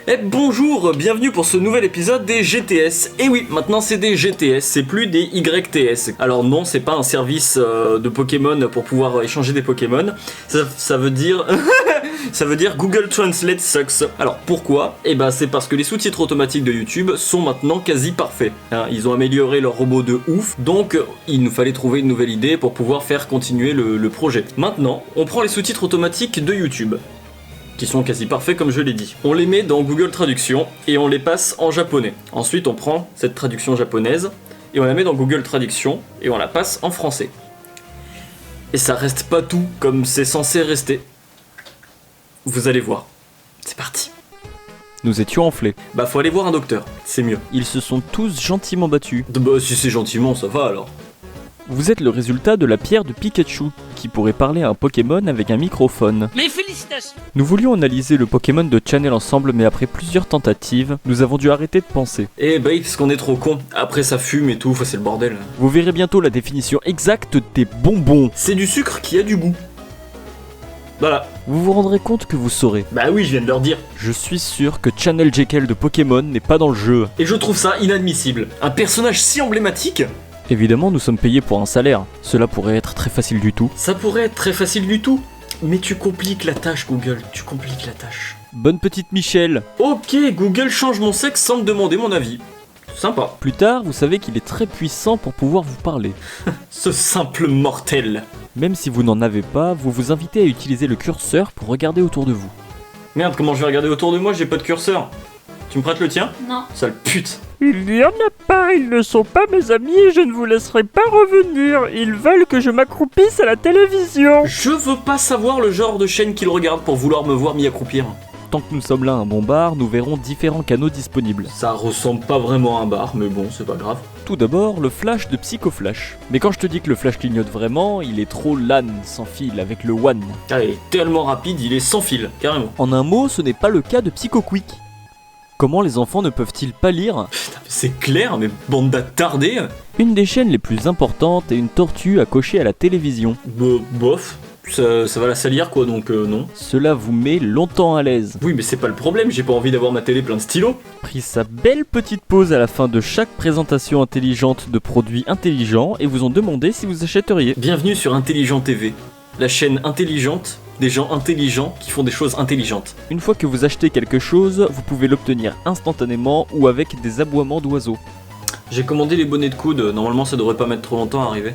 Et bonjour, bienvenue pour ce nouvel épisode des GTS. Et oui, maintenant c'est des GTS, c'est plus des YTS. Alors non, c'est pas un service de Pokémon pour pouvoir échanger des Pokémon. Ça veut dire... ça veut dire Google Translate sucks. Alors pourquoi ? Eh ben c'est parce que les sous-titres automatiques de YouTube sont maintenant quasi parfaits. Hein, ils ont amélioré leur robot de ouf, donc il nous fallait trouver une nouvelle idée pour pouvoir faire continuer le projet. Maintenant, on prend les sous-titres automatiques de YouTube, qui sont quasi parfaits comme je l'ai dit. On les met dans Google Traduction et on les passe en japonais. Ensuite on prend cette traduction japonaise et on la met dans Google Traduction et on la passe en français. Et ça reste pas tout comme c'est censé rester. Vous allez voir. C'est parti. Nous étions enflés. Bah faut aller voir un docteur, c'est mieux. Ils se sont tous gentiment battus. Bah si c'est gentiment ça va alors. Vous êtes le résultat de la pierre de Pikachu, qui pourrait parler à un Pokémon avec un microphone. Mes félicitations! Nous voulions analyser le Pokémon de Channel ensemble, mais après plusieurs tentatives, nous avons dû arrêter de penser. Eh bah parce qu'on est trop con. Après ça fume et tout, c'est le bordel. Vous verrez bientôt la définition exacte des bonbons. C'est du sucre qui a du goût. Voilà. Vous vous rendrez compte que vous saurez. Bah oui, je viens de leur dire. Je suis sûr que Channel Jekyll de Pokémon n'est pas dans le jeu. Et je trouve ça inadmissible. Un personnage si emblématique. Évidemment, nous sommes payés pour un salaire. Cela pourrait être très facile du tout. Ça pourrait être très facile du tout. Mais tu compliques la tâche, Google. Tu compliques la tâche. Bonne petite Michelle. Ok, Google change mon sexe sans me demander mon avis. Sympa. Plus tard, vous savez qu'il est très puissant pour pouvoir vous parler. Ce simple mortel. Même si vous n'en avez pas, vous vous invitez à utiliser le curseur pour regarder autour de vous. Merde, comment je vais regarder autour de moi? J'ai pas de curseur. Tu me prêtes le tien? Non. Sale pute. Il n'y en a pas, ils ne sont pas mes amis et je ne vous laisserai pas revenir. Ils veulent que je m'accroupisse à la télévision. Je veux pas savoir le genre de chaîne qu'ils regardent pour vouloir me voir m'y accroupir. Tant que nous sommes là à un bon bar, nous verrons différents canaux disponibles. Ça ressemble pas vraiment à un bar, mais bon, c'est pas grave. Tout d'abord, le flash de Psychoflash. Mais quand je te dis que le flash clignote vraiment, il est trop LAN, sans fil, avec le WAN. Ah, il est tellement rapide, il est sans fil, carrément. En un mot, ce n'est pas le cas de PsychoQuick. Comment les enfants ne peuvent-ils pas lire ? Putain, mais c'est clair, mais bande d'attardés. Une des chaînes les plus importantes est une tortue accrochée à la télévision. Bof. Ça va la salir quoi, donc non. Cela vous met longtemps à l'aise. Oui, mais c'est pas le problème, j'ai pas envie d'avoir ma télé plein de stylos. Pris sa belle petite pause à la fin de chaque présentation intelligente de produits intelligents et vous ont demandé si vous achèteriez. Bienvenue sur Intelligent TV, la chaîne intelligente des gens intelligents qui font des choses intelligentes. Une fois que vous achetez quelque chose, vous pouvez l'obtenir instantanément ou avec des aboiements d'oiseaux. J'ai commandé les bonnets de coude, normalement ça devrait pas mettre trop longtemps à arriver.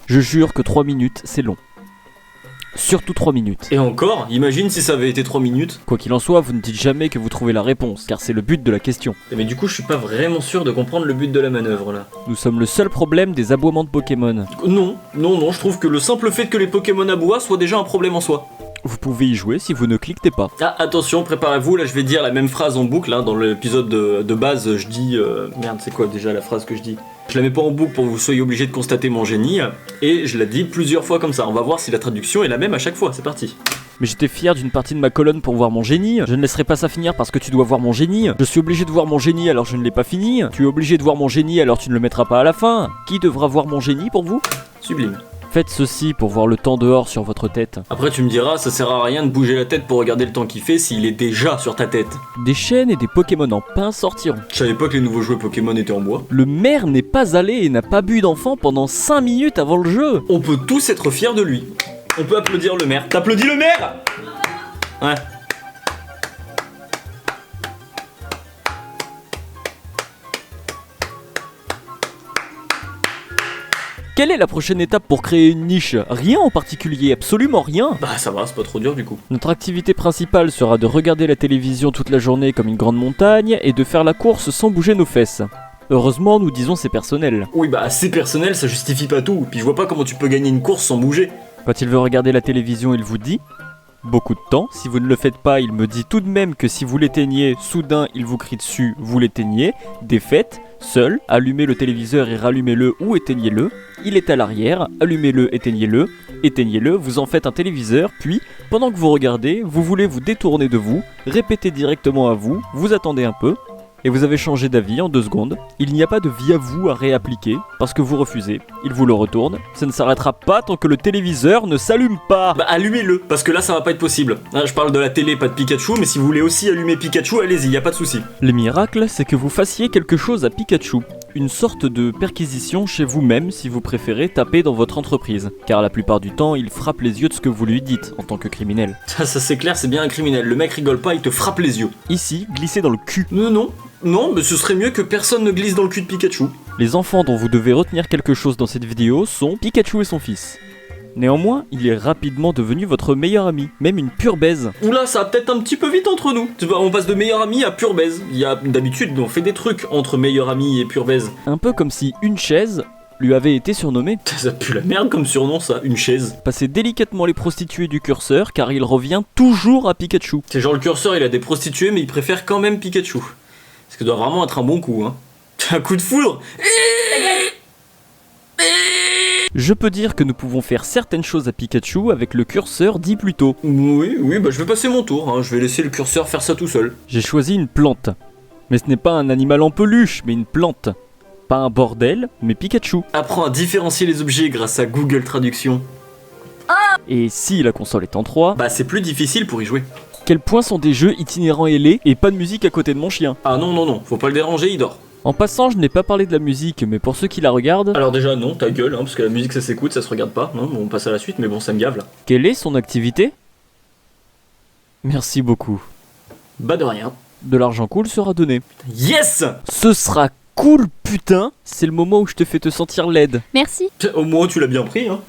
Je jure que 3 minutes, c'est long. Surtout 3 minutes. Et encore, imagine si ça avait été 3 minutes. Quoi qu'il en soit, vous ne dites jamais que vous trouvez la réponse, car c'est le but de la question. Mais du coup, je suis pas vraiment sûr de comprendre le but de la manœuvre là. Nous sommes le seul problème des aboiements de Pokémon. Non, je trouve que le simple fait que les Pokémon aboient soit déjà un problème en soi. Vous pouvez y jouer si vous ne cliquez pas. Ah, attention, préparez-vous, là je vais dire la même phrase en boucle, hein. Dans l'épisode de base, je dis... Merde, c'est quoi déjà la phrase que je dis? Je la mets pas en boucle pour que vous soyez obligé de constater mon génie, et je la dis plusieurs fois comme ça. On va voir si la traduction est la même à chaque fois, c'est parti. Mais j'étais fier d'une partie de ma colonne pour voir mon génie. Je ne laisserai pas ça finir parce que tu dois voir mon génie. Je suis obligé de voir mon génie alors je ne l'ai pas fini. Tu es obligé de voir mon génie alors tu ne le mettras pas à la fin. Qui devra voir mon génie pour vous? Sublime. Faites ceci pour voir le temps dehors sur votre tête. Après tu me diras, ça sert à rien de bouger la tête pour regarder le temps qu'il fait s'il est déjà sur ta tête. Des chaînes et des Pokémon en pain sortiront. Je savais pas que les nouveaux jouets Pokémon étaient en bois. Le maire n'est pas allé et n'a pas bu d'enfant pendant 5 minutes avant le jeu. On peut tous être fiers de lui. On peut applaudir le maire. T'applaudis le maire? Ouais. Quelle est la prochaine étape pour créer une niche? Rien en particulier, absolument rien. Bah ça va, c'est pas trop dur du coup. Notre activité principale sera de regarder la télévision toute la journée comme une grande montagne et de faire la course sans bouger nos fesses. Heureusement, nous disons c'est personnel. Oui bah c'est personnel, ça justifie pas tout. Puis je vois pas comment tu peux gagner une course sans bouger. Quand il veut regarder la télévision, il vous dit beaucoup de temps. Si vous ne le faites pas, il me dit tout de même que si vous l'éteignez, soudain il vous crie dessus, vous l'éteignez. Défaite, seul, allumez le téléviseur et rallumez-le ou éteignez-le. Il est à l'arrière, allumez-le, éteignez-le, vous en faites un téléviseur, puis, pendant que vous regardez, vous voulez vous détourner de vous, répétez directement à vous, vous attendez un peu, et vous avez changé d'avis en 2 secondes. Il n'y a pas de vie à vous à réappliquer, parce que vous refusez, il vous le retourne. Ça ne s'arrêtera pas tant que le téléviseur ne s'allume pas. Bah allumez-le, parce que là ça va pas être possible. Hein, je parle de la télé, pas de Pikachu, mais si vous voulez aussi allumer Pikachu, allez-y, y a pas de souci. Le miracle, c'est que vous fassiez quelque chose à Pikachu. Une sorte de perquisition chez vous-même si vous préférez taper dans votre entreprise. Car la plupart du temps, il frappe les yeux de ce que vous lui dites en tant que criminel. Ça c'est clair, c'est bien un criminel. Le mec rigole pas, il te frappe les yeux. Ici, glissez dans le cul. Non, mais ce serait mieux que personne ne glisse dans le cul de Pikachu. Les enfants dont vous devez retenir quelque chose dans cette vidéo sont Pikachu et son fils. Néanmoins, il est rapidement devenu votre meilleur ami, même une pure baise. Oula, ça va peut-être un petit peu vite entre nous. Tu vois, on passe de meilleur ami à pure baise. D'habitude, on fait des trucs entre meilleur ami et pure baise. Un peu comme si une chaise lui avait été surnommée. Ça pue la merde comme surnom ça, une chaise. Passez délicatement les prostituées du curseur car il revient toujours à Pikachu. C'est genre le curseur il a des prostituées mais il préfère quand même Pikachu. Ça doit vraiment être un bon coup hein. Un coup de foudre. Je peux dire que nous pouvons faire certaines choses à Pikachu avec le curseur dit plus tôt. Oui, bah je vais passer mon tour, hein. Je vais laisser le curseur faire ça tout seul. J'ai choisi une plante. Mais ce n'est pas un animal en peluche, mais une plante. Pas un bordel, mais Pikachu. Apprends à différencier les objets grâce à Google Traduction. Et si la console est en 3, bah c'est plus difficile pour y jouer. quels points sont des jeux itinérants ailés et pas de musique à côté de mon chien? Ah non, faut pas le déranger, il dort. En passant, je n'ai pas parlé de la musique, mais pour ceux qui la regardent... Alors déjà non, ta gueule, hein, parce que la musique ça s'écoute, ça se regarde pas. Non, on passe à la suite, mais bon ça me gave là. Quelle est son activité? Merci beaucoup. Bah de rien. De l'argent cool sera donné. Yes. Ce sera cool, putain! C'est le moment où je te fais te sentir laide. Merci. Au moins tu l'as bien pris hein.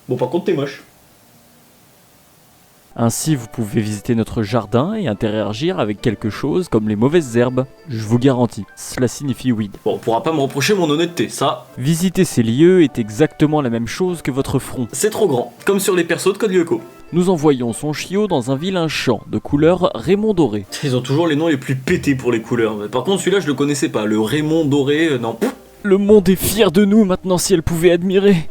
Bon par contre t'es moche. Ainsi, vous pouvez visiter notre jardin et interagir avec quelque chose comme les mauvaises herbes. Je vous garantis, cela signifie weed. Bon, on pourra pas me reprocher mon honnêteté, ça. Visiter ces lieux est exactement la même chose que votre front. C'est trop grand, comme sur les persos de Code Lyoko. Nous envoyons son chiot dans un vilain champ de couleur Raymond Doré. Ils ont toujours les noms les plus pétés pour les couleurs. Par contre celui-là je le connaissais pas, le Raymond Doré, non. Le monde est fier de nous maintenant si elle pouvait admirer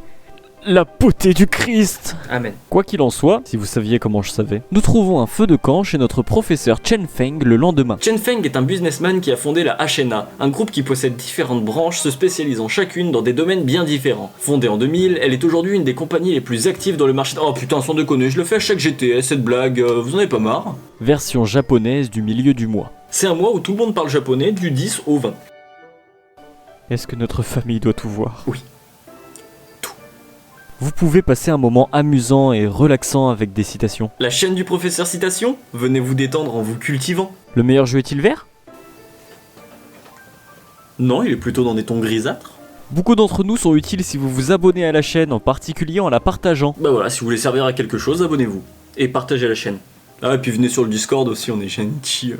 la beauté du Christ. Amen. Quoi qu'il en soit, si vous saviez comment je savais, nous trouvons un feu de camp chez notre professeur Chen Feng le lendemain. Chen Feng est un businessman qui a fondé la HNA, un groupe qui possède différentes branches se spécialisant chacune dans des domaines bien différents. Fondée en 2000, elle est aujourd'hui une des compagnies les plus actives dans le marché... Oh putain, sans déconner, je le fais à chaque GTS, cette blague, vous en avez pas marre? Version japonaise du milieu du mois. C'est un mois où tout le monde parle japonais du 10 au 20. Est-ce que notre famille doit tout voir? Oui. Vous pouvez passer un moment amusant et relaxant avec des citations. La chaîne du professeur Citation, venez vous détendre en vous cultivant. Le meilleur jeu est-il vert? Non, il est plutôt dans des tons grisâtres. Beaucoup d'entre nous sont utiles si vous vous abonnez à la chaîne, en particulier en la partageant. Bah voilà, si vous voulez servir à quelque chose, abonnez-vous. Et partagez la chaîne. Ah, et puis venez sur le Discord aussi, on est gentil.